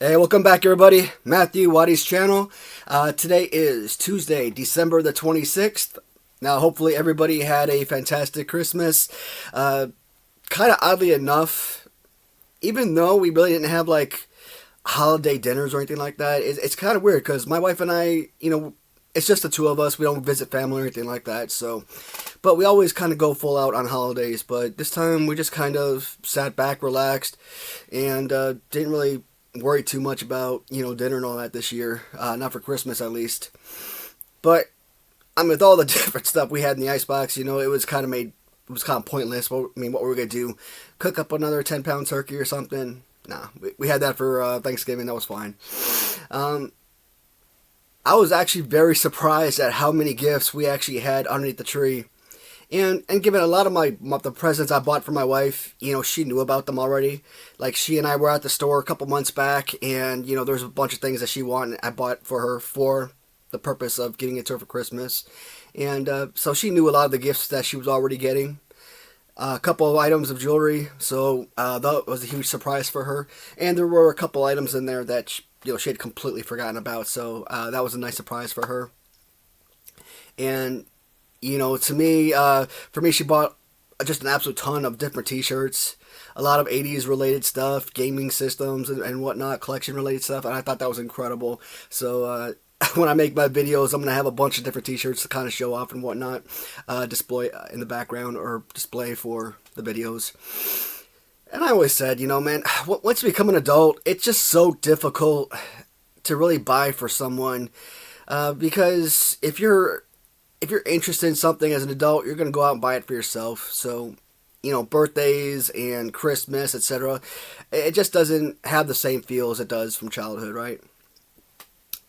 Hey, welcome back everybody. Matthew, Watty's channel. Today is Tuesday, December the 26th. Now, hopefully everybody had a fantastic Christmas. Kind of oddly enough, even though we really didn't have like holiday dinners or anything like that, it's kind of weird because my wife and I, it's just the two of us. We don't visit family or anything like that. So, but we always kind of go full out on holidays. But this time we just kind of sat back, relaxed, and didn't really worry too much about, dinner and all that this year. Not for Christmas, at least. But, with all the different stuff we had in the icebox, it was kind of pointless. What were we going to do? Cook up another 10-pound turkey or something? Nah, we had that for Thanksgiving. That was fine. I was actually very surprised at how many gifts we actually had underneath the tree. And given a lot of the presents I bought for my wife, she knew about them already. Like, she and I were at the store a couple months back, and, there's a bunch of things that she wanted I bought for her for the purpose of giving it to her for Christmas. And so she knew a lot of the gifts that she was already getting. A couple of items of jewelry, so that was a huge surprise for her. And there were a couple items in there that, she had completely forgotten about, so that was a nice surprise for her. And to me, for me, she bought just an absolute ton of different t-shirts, a lot of 80s related stuff, gaming systems and whatnot, collection related stuff, and I thought that was incredible. So when I make my videos, I'm going to have a bunch of different t-shirts to kind of show off and whatnot, display in the background or display for the videos. And I always said, man, once you become an adult, it's just so difficult to really buy for someone, because if you're interested in something as an adult, you're going to go out and buy it for yourself. So, birthdays and Christmas, etc., it just doesn't have the same feel as it does from childhood, right?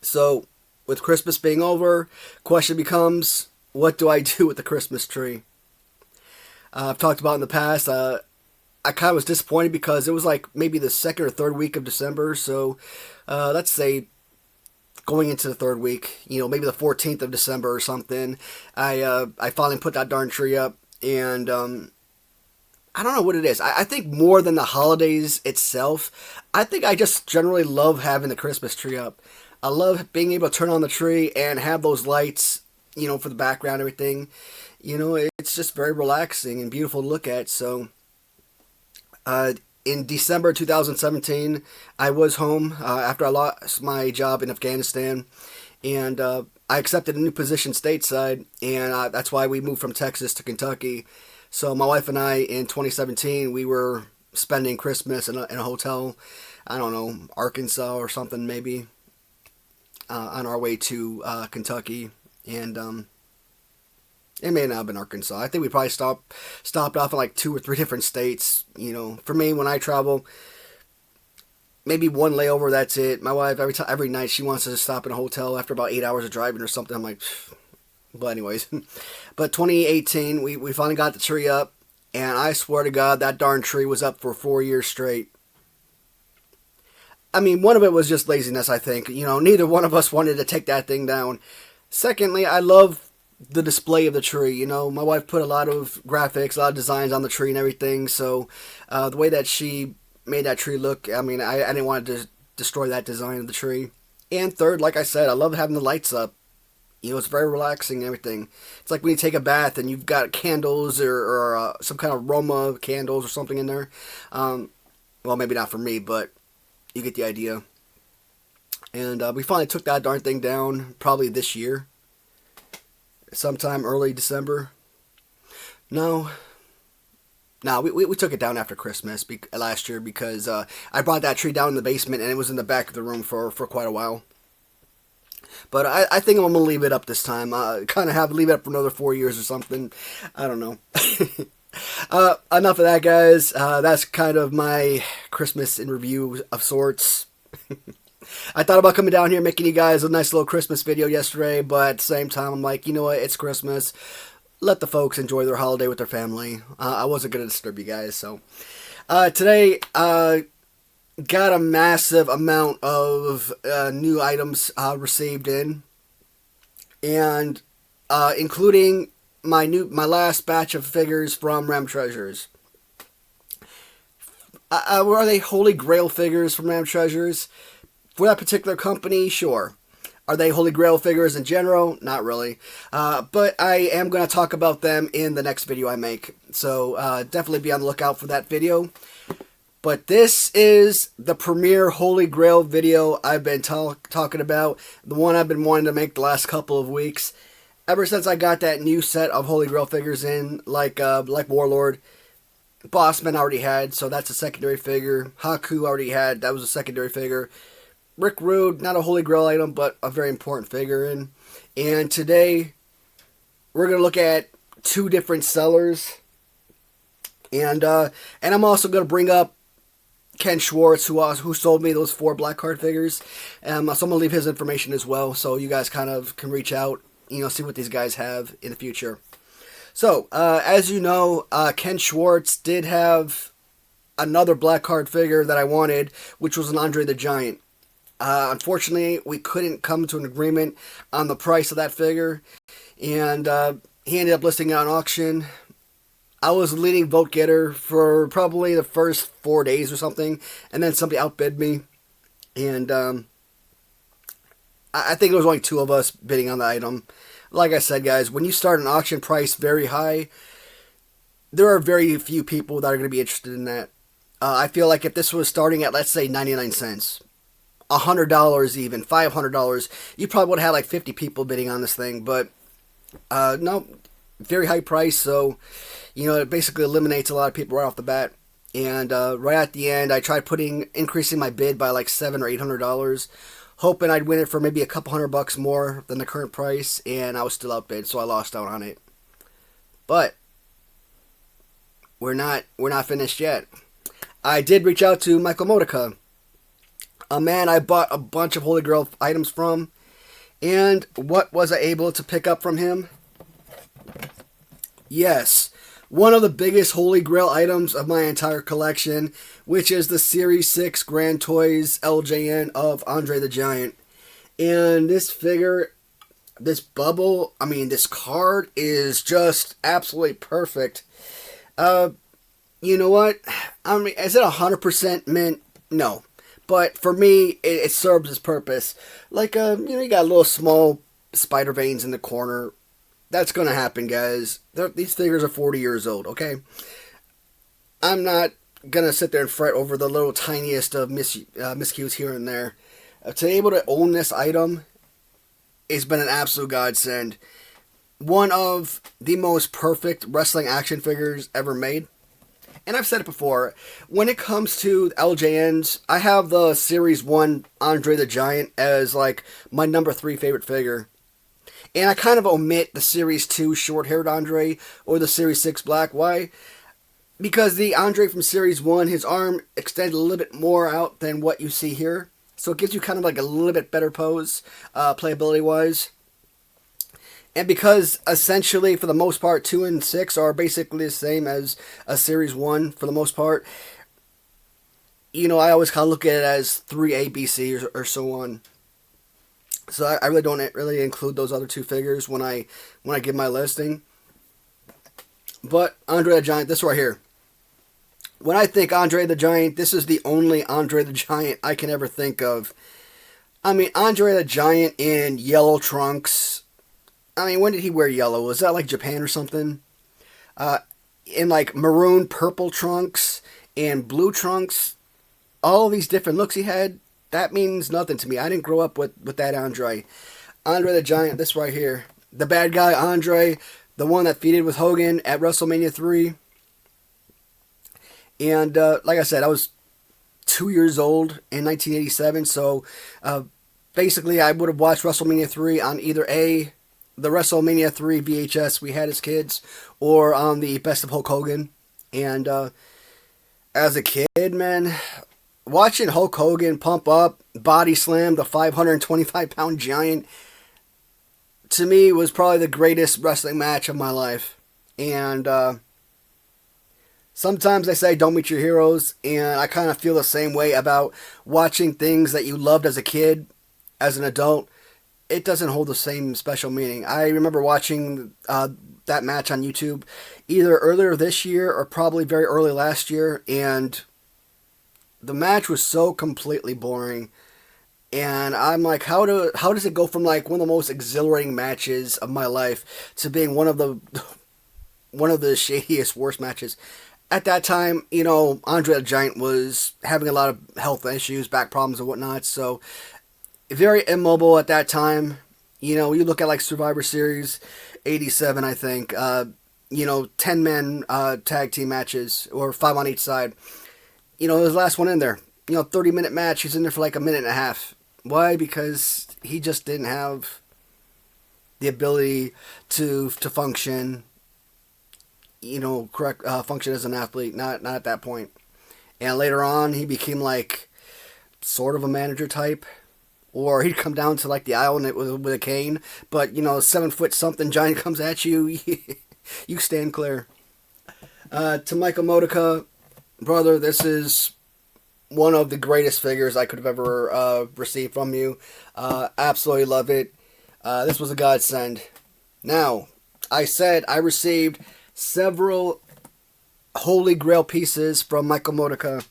So, with Christmas being over, question becomes, what do I do with the Christmas tree? I've talked about in the past, I kind of was disappointed because it was like maybe the second or third week of December. So, let's say going into the third week, maybe the 14th of December or something, I finally put that darn tree up, and I don't know what it is. I think more than the holidays itself, I think I just generally love having the Christmas tree up. I love being able to turn on the tree and have those lights, for the background and everything. It's just very relaxing and beautiful to look at. So, in December 2017, I was home after I lost my job in Afghanistan, and I accepted a new position stateside, and that's why we moved from Texas to Kentucky. So my wife and I, in 2017, we were spending Christmas in a hotel, I don't know, Arkansas or something maybe, on our way to Kentucky, and it may not have been Arkansas. I think we probably stopped off in like 2 or 3 different states. For me, when I travel, maybe one layover, that's it. My wife, every night, she wants to stop in a hotel after about 8 hours of driving or something. I'm like, pfft. But anyways. But 2018, we finally got the tree up, and I swear to God, that darn tree was up for 4 years straight. One of it was just laziness, I think. Neither one of us wanted to take that thing down. Secondly, I love the display of the tree. My wife put a lot of graphics, a lot of designs on the tree and everything, so the way that she made that tree look, I didn't want to destroy that design of the tree. And third, like I said, I love having the lights up. It's very relaxing and everything. It's like when you take a bath and you've got candles or some kind of aroma candles or something in there. Well, maybe not for me, but you get the idea. And we finally took that darn thing down probably this year. Sometime early December. No, we took it down after Christmas last year because I brought that tree down in the basement and it was in the back of the room for quite a while. But I think I'm going to leave it up this time. Leave it up for another 4 years or something. I don't know. Enough of that, guys. That's kind of my Christmas in review of sorts. I thought about coming down here making you guys a nice little Christmas video yesterday, but at the same time, I'm like, you know what, it's Christmas. Let the folks enjoy their holiday with their family. I wasn't going to disturb you guys, so. Today, got a massive amount of new items received in, and including my last batch of figures from Ram Treasures. Are they Holy Grail figures from Ram Treasures? For that particular company, sure. Are they Holy Grail figures in general? Not really. But I am going to talk about them in the next video I make. So definitely be on the lookout for that video. But this is the premier Holy Grail video I've been talking about. The one I've been wanting to make the last couple of weeks. Ever since I got that new set of Holy Grail figures in, like Warlord. Bossman already had, so that's a secondary figure. Haku already had, that was a secondary figure. Rick Rude, not a Holy Grail item, but a very important figure in. And today, we're going to look at two different sellers. And I'm also going to bring up Ken Schwartz, who sold me those 4 black card figures. So I'm going to leave his information as well, so you guys kind of can reach out, see what these guys have in the future. So, as you know, Ken Schwartz did have another black card figure that I wanted, which was an Andre the Giant. Unfortunately, we couldn't come to an agreement on the price of that figure, and he ended up listing it on auction. I was the leading vote getter for probably the first 4 days or something, and then somebody outbid me, and I think it was only 2 of us bidding on the item. Like I said, guys, when you start an auction price very high, there are very few people that are going to be interested in that. I feel like if this was starting at, let's say, 99 cents, $100 even, $500, you probably would have had like 50 people bidding on this thing. But, no, very high price, so, it basically eliminates a lot of people right off the bat. And right at the end, I tried increasing my bid by like $700 or $800, hoping I'd win it for maybe a couple $100 more than the current price, and I was still outbid, so I lost out on it. But we're not finished yet. I did reach out to Michael Modica, a man I bought a bunch of Holy Grail items from, and what was I able to pick up from him? Yes, one of the biggest Holy Grail items of my entire collection, which is the Series 6 Grand Toys LJN of Andre the Giant. And this figure, this bubble, this card is just absolutely perfect. You know what? Is it 100% mint? No. But for me, it serves its purpose. Like, you got little small spider veins in the corner. That's going to happen, guys. These figures are 40 years old, okay? I'm not going to sit there and fret over the little tiniest of miscues here and there. To be able to own this item has been an absolute godsend. One of the most perfect wrestling action figures ever made. And I've said it before, when it comes to LJNs, I have the Series 1 Andre the Giant as like my number 3 favorite figure. And I kind of omit the Series 2 short-haired Andre or the Series 6 black. Why? Because the Andre from Series 1, his arm extended a little bit more out than what you see here. So it gives you kind of like a little bit better pose, playability-wise. And because essentially, for the most part, 2 and 6 are basically the same as a Series 1 for the most part, I always kind of look at it as 3A, BC or so on. So I really don't really include those other 2 figures when I give my listing. But Andre the Giant, this right here. When I think Andre the Giant, this is the only Andre the Giant I can ever think of. Andre the Giant in yellow trunks. When did he wear yellow? Was that like Japan or something? In like maroon purple trunks and blue trunks. All these different looks he had. That means nothing to me. I didn't grow up with that Andre. Andre the Giant, this right here. The bad guy Andre, the one that feuded with Hogan at WrestleMania 3. And like I said, I was 2 years old in 1987, so basically I would have watched WrestleMania 3 on either A, the WrestleMania 3 VHS we had as kids, or on the Best of Hulk Hogan. And as a kid, man, watching Hulk Hogan pump up, body slam the 525-pound giant, to me, was probably the greatest wrestling match of my life. And sometimes they say don't meet your heroes, and I kind of feel the same way about watching things that you loved as a kid, as an adult. It doesn't hold the same special meaning. I remember watching that match on YouTube either earlier this year or probably very early last year, and the match was so completely boring. And I'm like, how does it go from like one of the most exhilarating matches of my life to being one of the shadiest, worst matches? At that time, you know, Andre the Giant was having a lot of health issues, back problems and whatnot, so very immobile at that time. You know, you look at like Survivor Series 87, I think, you know, 10-man tag team matches, or 5 on each side. You know, his last one in there, you know, 30-minute match, he's in there for like a minute and a half. Why? Because he just didn't have the ability to function, you know, correct, function as an athlete, not at that point. And later on, he became like sort of a manager type, or he'd come down to like the aisle with a cane, but you know, 7 foot something giant comes at you, you stand clear. To Michael Modica, brother, this is one of the greatest figures I could have ever received from you. Absolutely love it. This was a godsend. Now, I said I received several Holy Grail pieces from Michael Modica,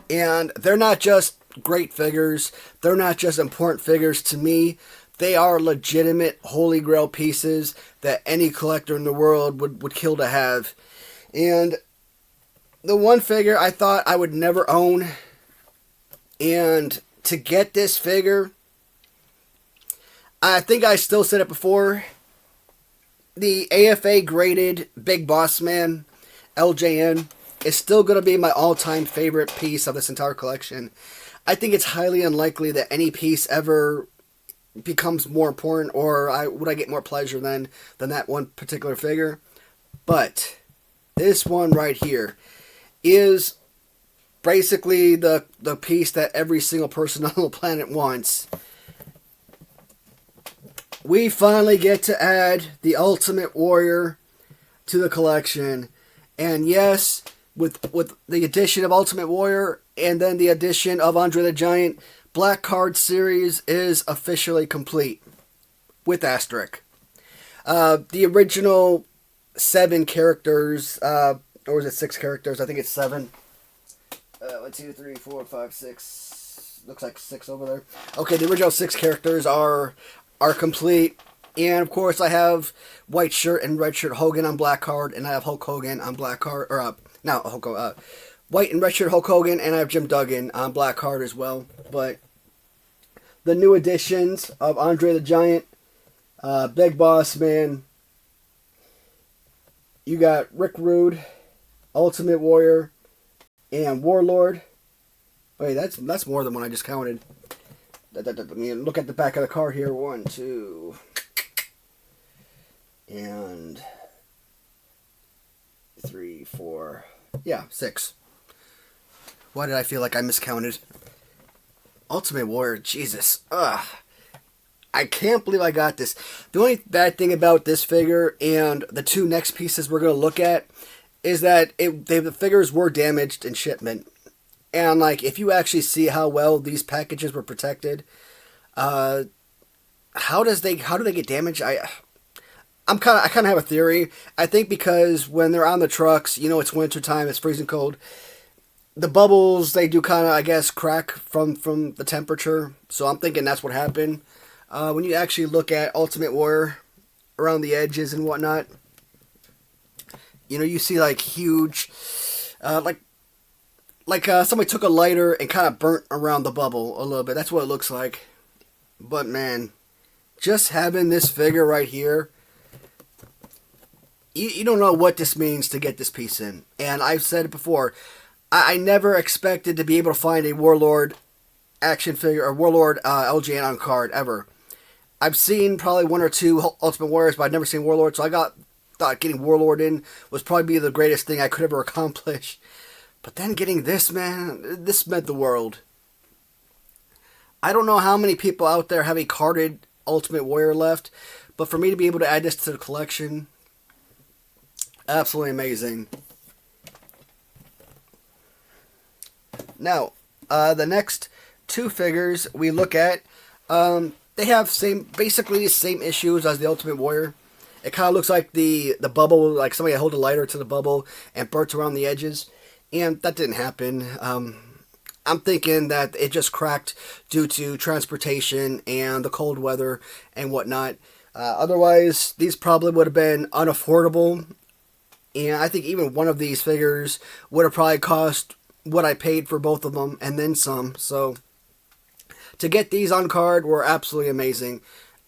and they're not just great figures, they're not just important figures to me, they are legitimate Holy Grail pieces that any collector in the world would kill to have. And the one figure I thought I would never own, and to get this figure, I think I still said it before, the AFA graded Big Boss Man LJN is still going to be my all-time favorite piece of this entire collection. I think it's highly unlikely that any piece ever becomes more important, or would I get more pleasure than that one particular figure. But this one right here is basically the piece that every single person on the planet wants. We finally get to add the Ultimate Warrior to the collection. And yes, with the addition of Ultimate Warrior and then the addition of Andre the Giant, Black Card series is officially complete. With asterisk. The original 7 characters, or was it 6 characters? I think it's 7. 1, 2, 3, 4, 5, 6. Looks like 6 over there. Okay, the original 6 characters are complete. And of course, I have white shirt and red shirt Hogan on black card, and I have Hulk Hogan on black card, or white and red shirt Hulk Hogan, and I have Jim Duggan on black card as well. But the new additions of Andre the Giant, Big Boss Man, you got Rick Rude, Ultimate Warrior, and Warlord. Wait, that's more than one I just counted. Let me look at the back of the card here. 1, 2, and 3, 4. Yeah, 6. Why did I feel like I miscounted? Ultimate Warrior, Jesus. Ugh. I can't believe I got this. The only bad thing about this figure and the 2 next pieces we're going to look at is that the figures were damaged in shipment. And like, if you actually see how well these packages were protected, how do they get damaged? I kind of have a theory. I think because when they're on the trucks, you know, it's winter time, it's freezing cold. The bubbles, they do kind of, I guess, crack from the temperature. So I'm thinking that's what happened. When you actually look at Ultimate Warrior around the edges and whatnot, you know, you see like huge, like somebody took a lighter and kind of burnt around the bubble a little bit. That's what it looks like. But man, just having this figure right here, you don't know what this means to get this piece in. And I've said it before, I never expected to be able to find a Warlord action figure, or Warlord LJN on card, ever. I've seen probably 1 or 2 Ultimate Warriors, but I've never seen Warlord, so thought getting Warlord in was probably the greatest thing I could ever accomplish. But then getting this, man, this meant the world. I don't know how many people out there have a carded Ultimate Warrior left, but for me to be able to add this to the collection, absolutely amazing. Now, the next 2 figures we look at, they have basically the same issues as the Ultimate Warrior. It kind of looks like the bubble, like somebody held a lighter to the bubble and burnt around the edges. And that didn't happen. I'm thinking that it just cracked due to transportation and the cold weather and whatnot. Otherwise, these probably would have been unaffordable. And I think even one of these figures would have probably cost what I paid for both of them and then some. So to get these on card were absolutely amazing.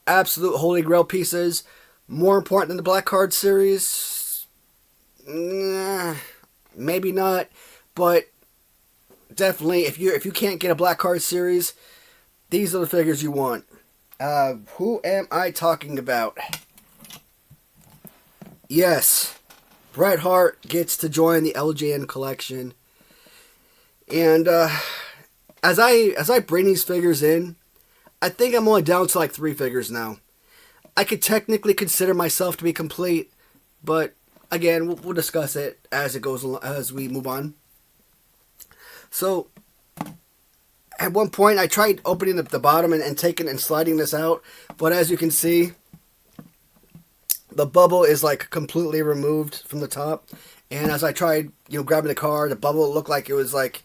Absolute holy grail pieces. More important than the Black Card series? Nah, maybe not. But definitely, if you can't get a Black Card series, these are the figures you want. Who am I talking about? Yes, Bret Hart gets to join the LJN collection. And as I bring these figures in, I think I'm only down to like 3 figures now. I could technically consider myself to be complete, but again, we'll discuss it as it goes along, as we move on. So, at one point, I tried opening the bottom and taking and sliding this out, but as you can see, the bubble is like completely removed from the top. And as I tried, grabbing the card, the bubble looked like it was like,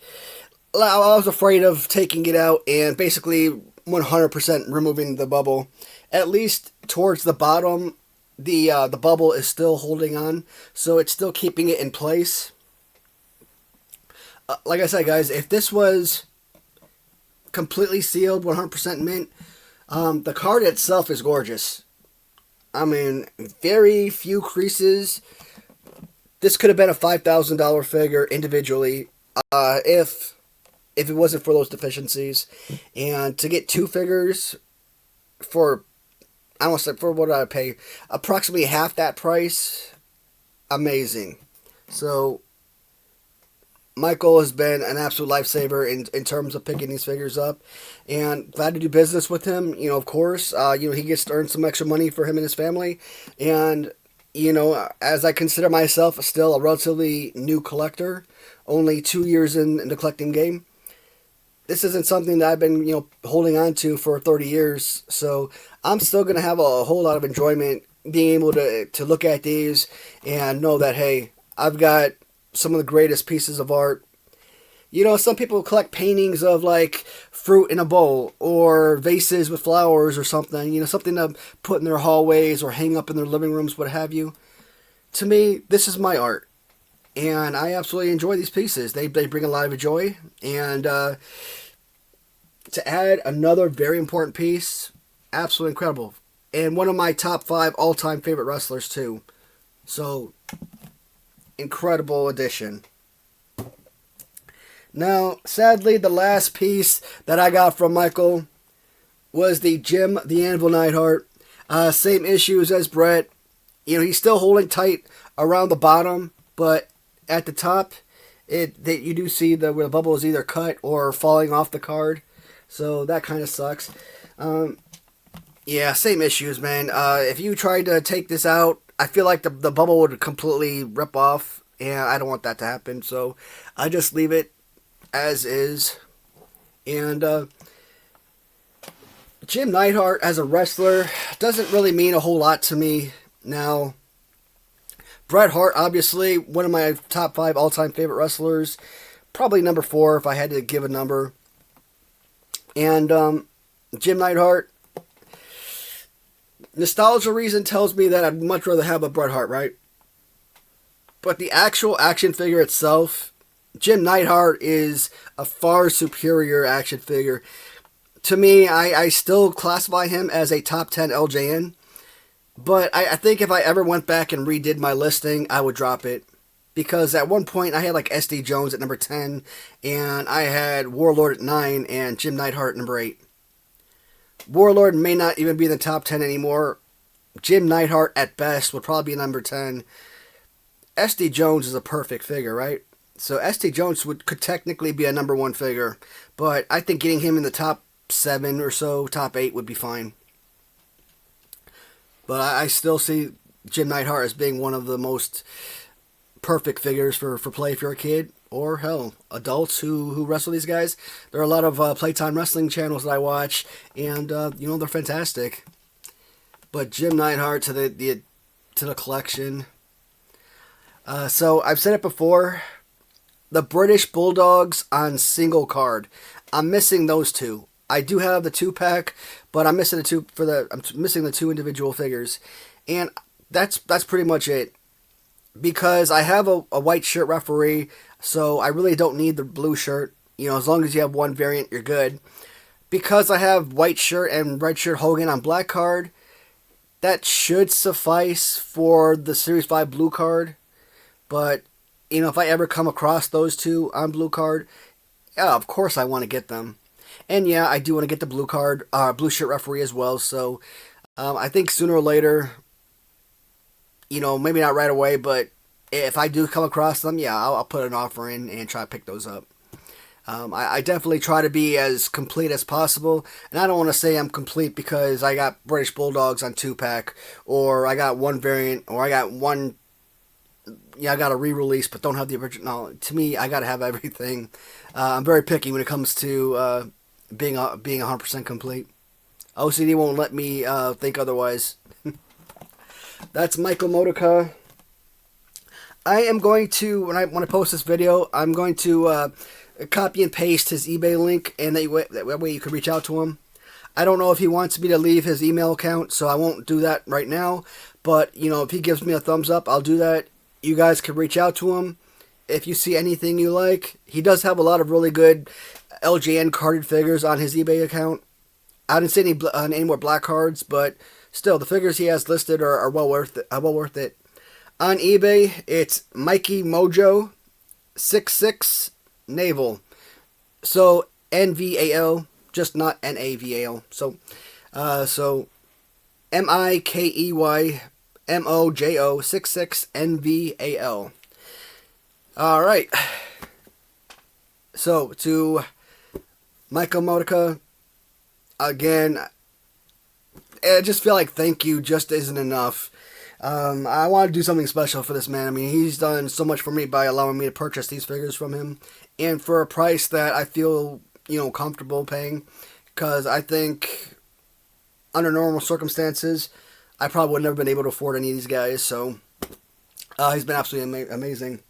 I was afraid of taking it out and basically 100% removing the bubble. At least towards the bottom, the bubble is still holding on, so it's still keeping it in place. Like I said, guys, if this was completely sealed, 100% mint, the card itself is gorgeous. I mean, very few creases. This could have been a $5,000 figure individually, if it wasn't for those deficiencies. And to get 2 figures for, I don't know, for what did I pay? Approximately half that price. Amazing. So, Michael has been an absolute lifesaver in terms of picking these figures up. And glad to do business with him. Of course, he gets to earn some extra money for him and his family. And, as I consider myself still a relatively new collector, only 2 years in the collecting game, this isn't something that I've been, holding on to for 30 years. So I'm still going to have a whole lot of enjoyment being able to look at these and know that, hey, I've got some of the greatest pieces of art. Some people collect paintings of like fruit in a bowl or vases with flowers or something, something to put in their hallways or hang up in their living rooms, what have you. To me, this is my art. And I absolutely enjoy these pieces. They bring a lot of joy. And to add another very important piece, absolutely incredible. And one of my top 5 all-time favorite wrestlers, too. So, incredible addition. Now, sadly, the last piece that I got from Michael was the Jim the Anvil Neidhart. Same issues as Bret. He's still holding tight around the bottom, but at the top, you do see where the bubble is either cut or falling off the card. So that kind of sucks. Yeah, same issues, man. If you tried to take this out, I feel like the bubble would completely rip off, and I don't want that to happen. So I just leave it as is. And Jim Neidhart as a wrestler doesn't really mean a whole lot to me now. Bret Hart, obviously, one of my top 5 all-time favorite wrestlers. Probably number 4 if I had to give a number. And Jim Neidhart, nostalgia reason tells me that I'd much rather have a Bret Hart, right? But the actual action figure itself, Jim Neidhart is a far superior action figure. To me, I still classify him as a top 10 LJN. But I think if I ever went back and redid my listing, I would drop it. Because at one point, I had like SD Jones at number 10, and I had Warlord at 9, and Jim Neidhart at number 8. Warlord may not even be in the top 10 anymore. Jim Neidhart, at best, would probably be number 10. SD Jones is a perfect figure, right? So SD Jones could technically be a number 1 figure. But I think getting him in the top 7 or so, top 8 would be fine. But I still see Jim Neidhart as being one of the most perfect figures for play if you're a kid. Or, hell, adults who wrestle these guys. There are a lot of Playtime Wrestling channels that I watch. And, they're fantastic. But Jim Neidhart to the collection. So, I've said it before. the British Bulldogs on single card. I'm missing those two. I do have the 2-pack, but I'm missing I'm missing the 2 individual figures, and that's pretty much it. Because I have a white shirt referee, so I really don't need the blue shirt. You know, as long as you have one variant, you're good. Because I have white shirt and red shirt Hogan on black card, that should suffice for the Series 5 blue card. But, you know, if I ever come across those two on blue card, yeah, of course I want to get them. And yeah, I do want to get the blue card, blue shirt referee as well. So I think sooner or later, you know, maybe not right away, but if I do come across them, yeah, I'll put an offer in and try to pick those up. I definitely try to be as complete as possible, and I don't want to say I'm complete because I got British Bulldogs on 2-pack, or I got one variant, or I got one, yeah, I got a re-release but don't have the original. To me, I got to have everything. I'm very picky when it comes to being 100% complete. OCD won't let me think otherwise. That's Michael Modica. I am going to, when I post this video, I'm going to copy and paste his eBay link, and that way you can reach out to him. I don't know if he wants me to leave his email account, so I won't do that right now. But, you know, if he gives me a thumbs up, I'll do that. You guys can reach out to him if you see anything you like. He does have a lot of really good LJN carded figures on his eBay account. I didn't see any more black cards, but still, the figures he has listed are well worth it. On eBay, it's Mikey Mojo 66 Naval. So NVAL, just not NAVAL. So MIKEY MOJO 66 NVAL. All right. So to Michael Modica, again, I just feel like thank you just isn't enough. I want to do something special for this man. I mean, he's done so much for me by allowing me to purchase these figures from him, and for a price that I feel, you know, comfortable paying, because I think under normal circumstances, I probably would have never been able to afford any of these guys, so he's been absolutely amazing.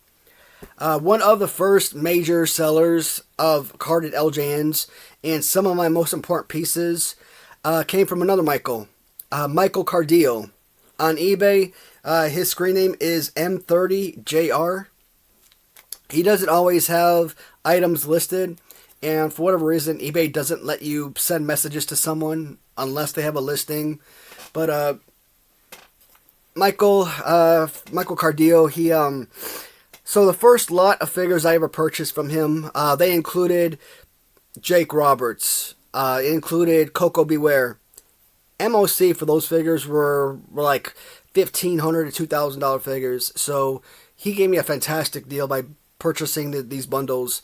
One of the first major sellers of carded LJNs and some of my most important pieces came from another Michael, Michael Cardillo. On eBay, his screen name is M30JR. He doesn't always have items listed, and for whatever reason, eBay doesn't let you send messages to someone unless they have a listing. But Michael Cardillo, so the first lot of figures I ever purchased from him, they included Jake Roberts, it included Coco Beware. MOC for those figures were like $1,500 to $2,000 figures, so he gave me a fantastic deal by purchasing these bundles.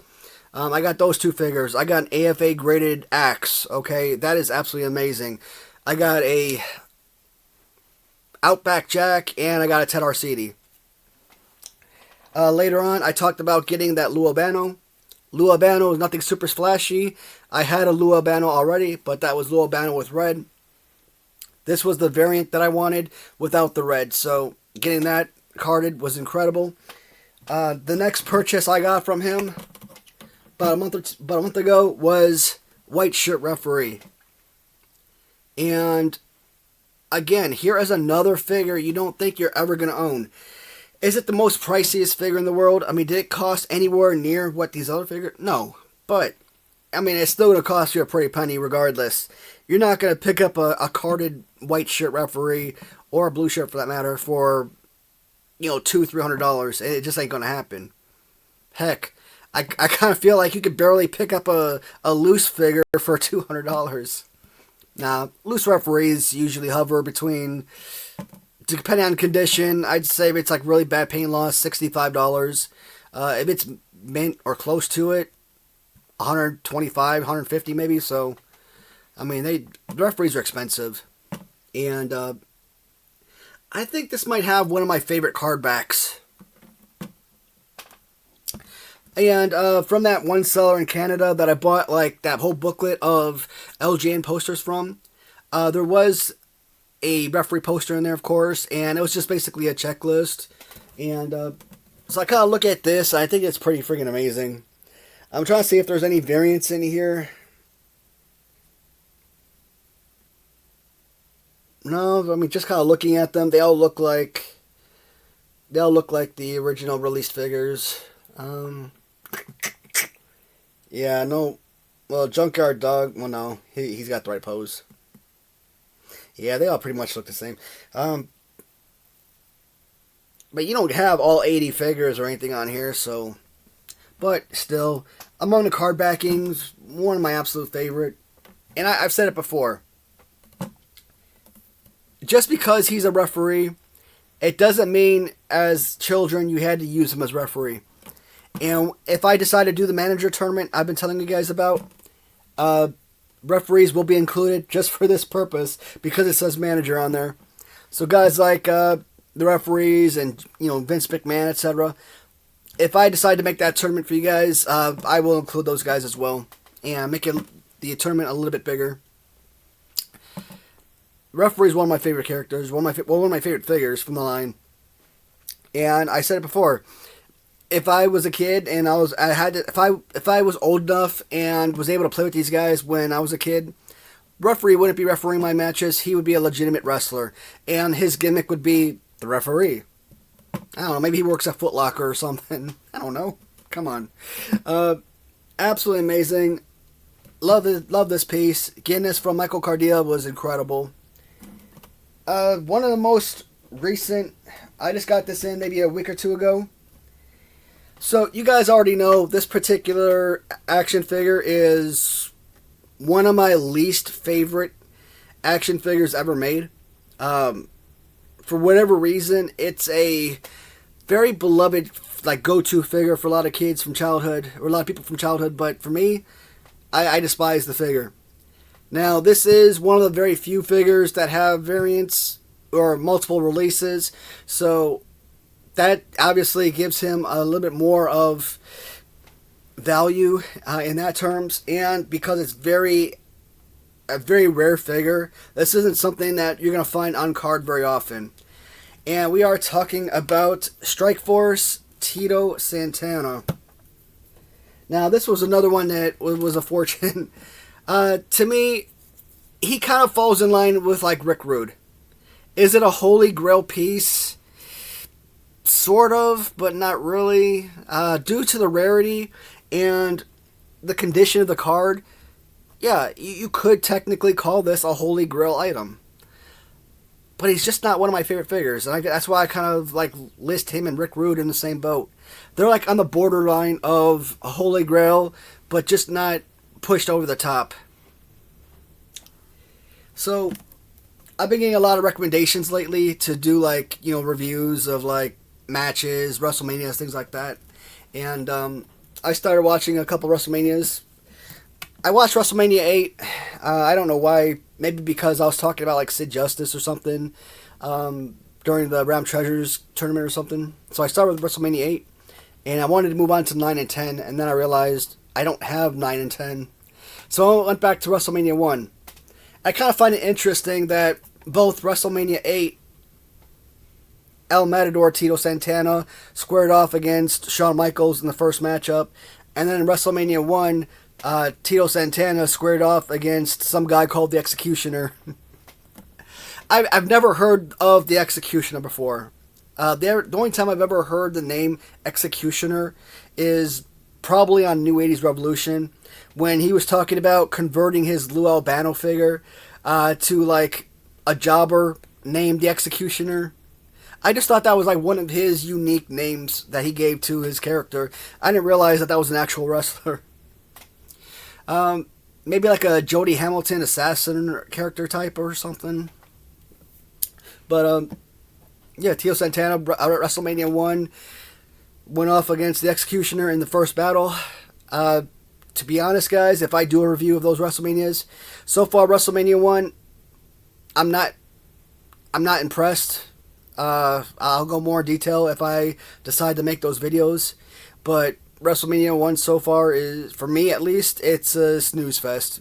I got those two figures. I got an AFA graded axe. Okay, that is absolutely amazing. I got a Outback Jack, and I got a Ted Arcidi. Later on, I talked about getting that Lou Albano. Lou Albano is nothing super splashy. I had a Lou Albano already, but that was Lou Albano with red. This was the variant that I wanted without the red, so getting that carded was incredible. The next purchase I got from him about a month ago was White Shirt Referee. And again, here is another figure you don't think you're ever going to own. Is it the most priciest figure in the world? I mean, did it cost anywhere near what these other figures? No, but I mean, it's still going to cost you a pretty penny regardless. You're not going to pick up a carded White Shirt Referee, or a blue shirt for that matter, for, you know, $200-$300. It just ain't going to happen. Heck, I kind of feel like you could barely pick up a loose figure for $200. Now, loose referees usually hover between, depending on condition, I'd say if it's like really bad paint loss, $65. If it's mint or close to it, $125, $150 maybe. So, I mean, the referees are expensive. And I think this might have one of my favorite card backs. And from that one seller in Canada that I bought like that whole booklet of LJN posters from, there was a referee poster in there, of course, and it was just basically a checklist. And So I kind of look at this, I think it's pretty freaking amazing. I'm trying to see if there's any variants in here. No, I mean, just kind of looking at them, they all look like the original released figures. Yeah, no. Well, Junkyard Dog. Well, no, he's got the right pose. Yeah, they all pretty much look the same. But you don't have all 80 figures or anything on here, so. But still, among the card backings, one of my absolute favorite. And I've said it before. Just because he's a referee, it doesn't mean as children you had to use him as referee. And if I decide to do the manager tournament I've been telling you guys about, referees will be included just for this purpose because it says manager on there. So guys like the referees and Vince McMahon, etc. If I decide to make that tournament for you guys, I will include those guys as well and make the tournament a little bit bigger. Referee is one of my favorite characters, one of my favorite figures from the line. And I said it before, if I was a kid and if I was old enough and was able to play with these guys when I was a kid, referee wouldn't be refereeing my matches. He would be a legitimate wrestler, and his gimmick would be the referee. I don't know, maybe he works at Foot Locker or something. I don't know. Come on. Absolutely amazing. Love this piece. Getting this from Michael Cardilla was incredible. One of the most recent, I just got this in maybe a week or two ago. So you guys already know this particular action figure is one of my least favorite action figures ever made. For whatever reason, it's a very beloved go-to figure for a lot of kids from childhood, or a lot of people from childhood, but for me, I despise the figure. Now, this is one of the very few figures that have variants or multiple releases, so that obviously gives him a little bit more of value in that terms, and because it's a very rare figure, this isn't something that you're going to find on card very often. And we are talking about Strikeforce Tito Santana. Now, this was another one that was a fortune. To me, he kind of falls in line with Rick Rude. Is it a holy grail piece? Sort of, but not really. Due to the rarity and the condition of the card, yeah, you could technically call this a holy grail item. But he's just not one of my favorite figures, and that's why I kind of list him and Rick Rude in the same boat. They're on the borderline of a holy grail, but just not pushed over the top. So, I've been getting a lot of recommendations lately to do reviews of matches, WrestleManias, things like that. And I started watching a couple WrestleManias. I watched WrestleMania 8. I don't know why. Maybe because I was talking about Sid Justice or something during the Round Treasures tournament or something. So I started with WrestleMania 8. And I wanted to move on to 9 and 10. And then I realized I don't have 9 and 10. So I went back to WrestleMania 1. I kind of find it interesting that both WrestleMania 8, El Matador Tito Santana squared off against Shawn Michaels in the first matchup. And then in WrestleMania 1, Tito Santana squared off against some guy called the Executioner. I've never heard of the Executioner before. The only time I've ever heard the name Executioner is probably on New 80s Revolution, when he was talking about converting his Lou Albano figure to a jobber named the Executioner. I just thought that was one of his unique names that he gave to his character. I didn't realize that was an actual wrestler. Maybe a Jody Hamilton assassin character type or something. But yeah, Tito Santana out at WrestleMania 1 went off against the Executioner in the first battle. To be honest, guys, if I do a review of those WrestleManias, so far WrestleMania 1, I'm not impressed. I'll go more in detail if I decide to make those videos, but WrestleMania 1 so far is, for me at least, it's a snooze fest.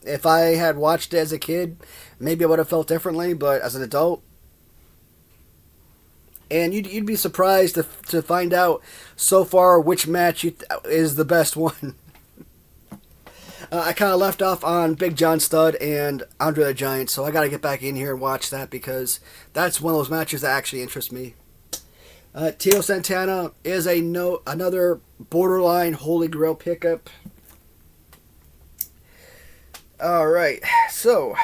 If I had watched it as a kid, maybe I would have felt differently, but as an adult, And you'd be surprised to find out so far which match is the best one. I kind of left off on Big John Studd and Andre the Giant, so I got to get back in here and watch that because that's one of those matches that actually interest me. Tito Santana is another borderline Holy Grail pickup. All right, so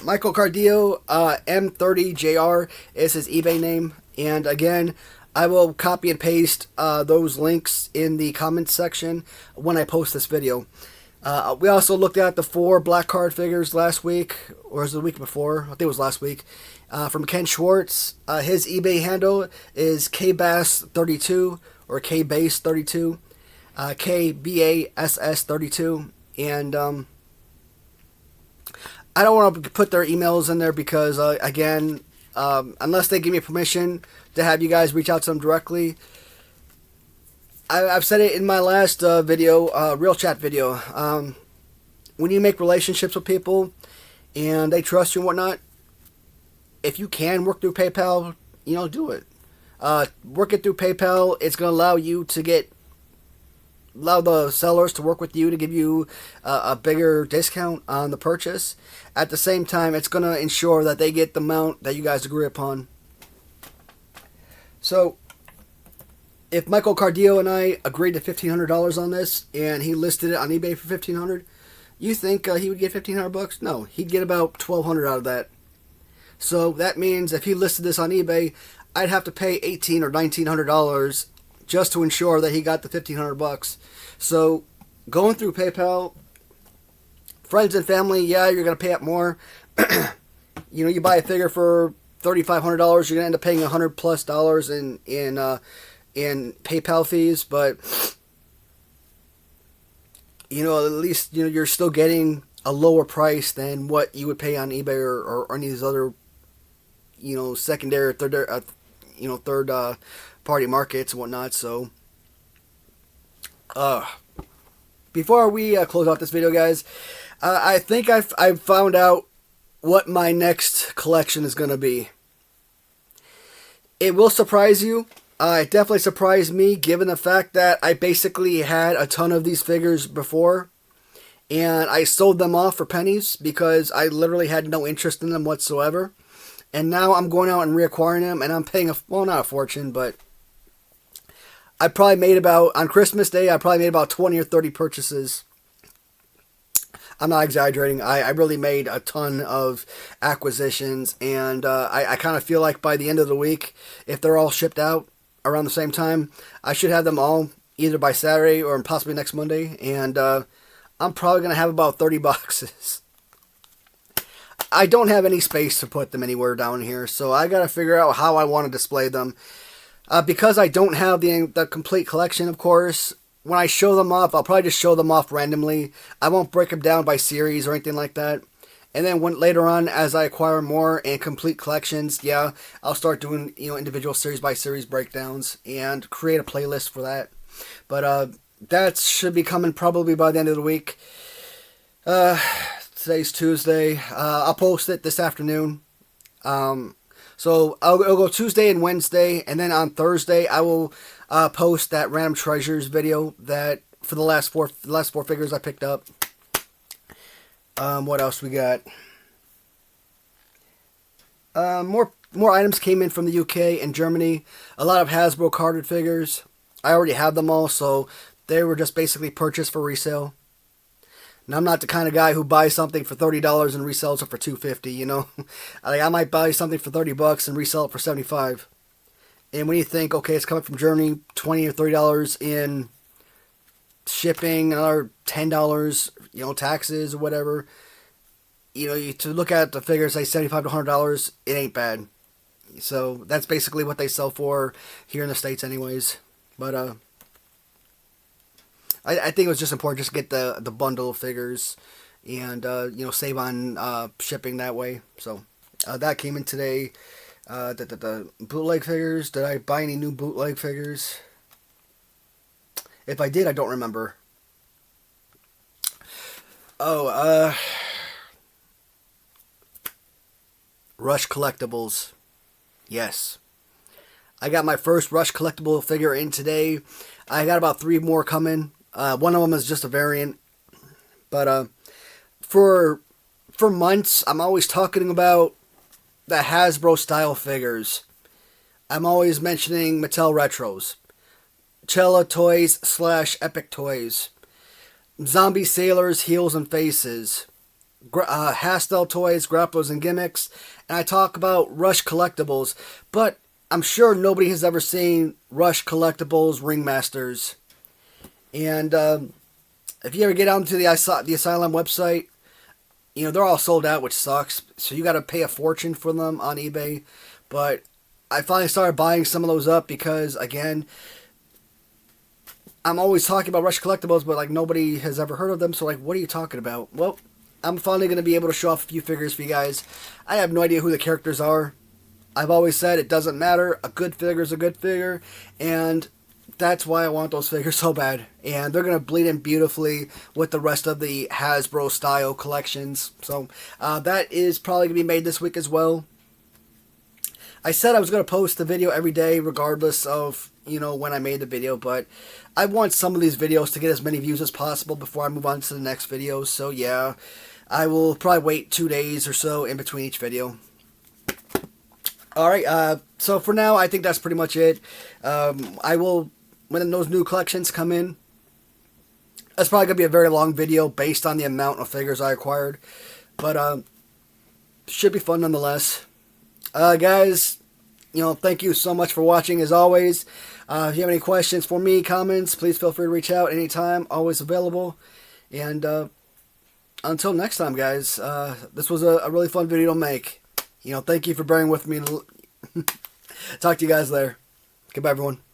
Michael Cardillo, M30JR is his eBay name, and again, I will copy and paste those links in the comments section when I post this video. We also looked at the 4 black card figures last week, or was it the week before? I think it was last week. From Ken Schwartz. His eBay handle is KBass32 or KBase32, KBASS32, and I don't want to put their emails in there because again, unless they give me permission to have you guys reach out to them directly. I've said it in my last video, real chat video. When you make relationships with people and they trust you and whatnot, if you can work through PayPal, do it. Work it through PayPal. It's going to allow you to allow the sellers to work with you to give you a bigger discount on the purchase. At the same time, it's going to ensure that they get the amount that you guys agree upon. So, if Michael Cardillo and I agreed to $1,500 on this, and he listed it on eBay for $1,500, you think he would get $1,500? No, he'd get about $1,200 out of that. So that means if he listed this on eBay, I'd have to pay $1,800 or $1,900 just to ensure that he got the $1,500. So going through PayPal, friends and family, yeah, you're gonna pay up more. You buy a figure for $3,500, you're gonna end up paying $100+ in PayPal fees, but at least you're still getting a lower price than what you would pay on eBay or any of these other secondary or third party markets and whatnot. So before we close out this video, guys, I think I've found out what my next collection is going to be. It will surprise you. It definitely surprised me, given the fact that I basically had a ton of these figures before, and I sold them off for pennies because I literally had no interest in them whatsoever. And now I'm going out and reacquiring them, and I'm paying not a fortune, but I probably made on Christmas Day, I probably made about 20 or 30 purchases. I'm not exaggerating. I really made a ton of acquisitions, and I kind of feel like by the end of the week, if they're all shipped out around the same time, I should have them all either by Saturday or possibly next Monday, and I'm probably going to have about 30 boxes. I don't have any space to put them anywhere down here, so I got to figure out how I want to display them. Because I don't have the complete collection, of course, when I show them off, I'll probably just show them off randomly. I won't break them down by series or anything like that. And then later on, as I acquire more and complete collections, yeah, I'll start doing individual series by series breakdowns and create a playlist for that. But that should be coming probably by the end of the week. Today's Tuesday. I'll post it this afternoon. So I'll go Tuesday and Wednesday, and then on Thursday I will post that random treasures video that for the last four figures I picked up. What else we got? More items came in from the UK and Germany. A lot of Hasbro carded figures. I already have them all, so they were just basically purchased for resale. And I'm not the kind of guy who buys something for $30 and resells it for $250, Like, I might buy something for $30 and resell it for $75. And when you think, okay, it's coming from Germany, $20 or $30 in shipping, or $10, taxes or whatever, to look at the figures, say $75 to $100, it ain't bad. So that's basically what they sell for here in the States anyways. But I think it was just important just to get the bundle of figures and, save on shipping that way. So that came in today. The bootleg figures. Did I buy any new bootleg figures? If I did, I don't remember. Rush Collectibles. Yes. I got my first Rush collectible figure in today. I got about 3 more coming. One of them is just a variant. But for months, I'm always talking about the Hasbro style figures. I'm always mentioning Mattel Retros, Cella Toys / Epic Toys, Zombie Sailors, Heels and Faces, Hastel Toys, Grapplers and Gimmicks, and I talk about Rush Collectibles, but I'm sure nobody has ever seen Rush Collectibles Ringmasters. And if you ever get onto the Asylum website, you know, they're all sold out, which sucks. So you got to pay a fortune for them on eBay. But I finally started buying some of those up because, again, I'm always talking about Rush Collectibles, but like nobody has ever heard of them. So like, what are you talking about? Well, I'm finally going to be able to show off a few figures for you guys. I have no idea who the characters are. I've always said it doesn't matter. A good figure is a good figure, and that's why I want those figures so bad. And they're going to bleed in beautifully with the rest of the Hasbro style collections. So that is probably going to be made this week as well. I said I was going to post the video every day regardless of, you know, when I made the video, but I want some of these videos to get as many views as possible before I move on to the next video. So yeah, I will probably wait 2 days or so in between each video. Alright, so for now, I think that's pretty much it. I will, when those new collections come in, that's probably going to be a very long video based on the amount of figures I acquired. But, should be fun nonetheless. Guys, you know, thank you so much for watching as always. If you have any questions for me, comments, please feel free to reach out anytime. Always available. And, until next time, guys, this was a really fun video to make. You know, thank you for bearing with me. Talk to you guys later. Goodbye, everyone.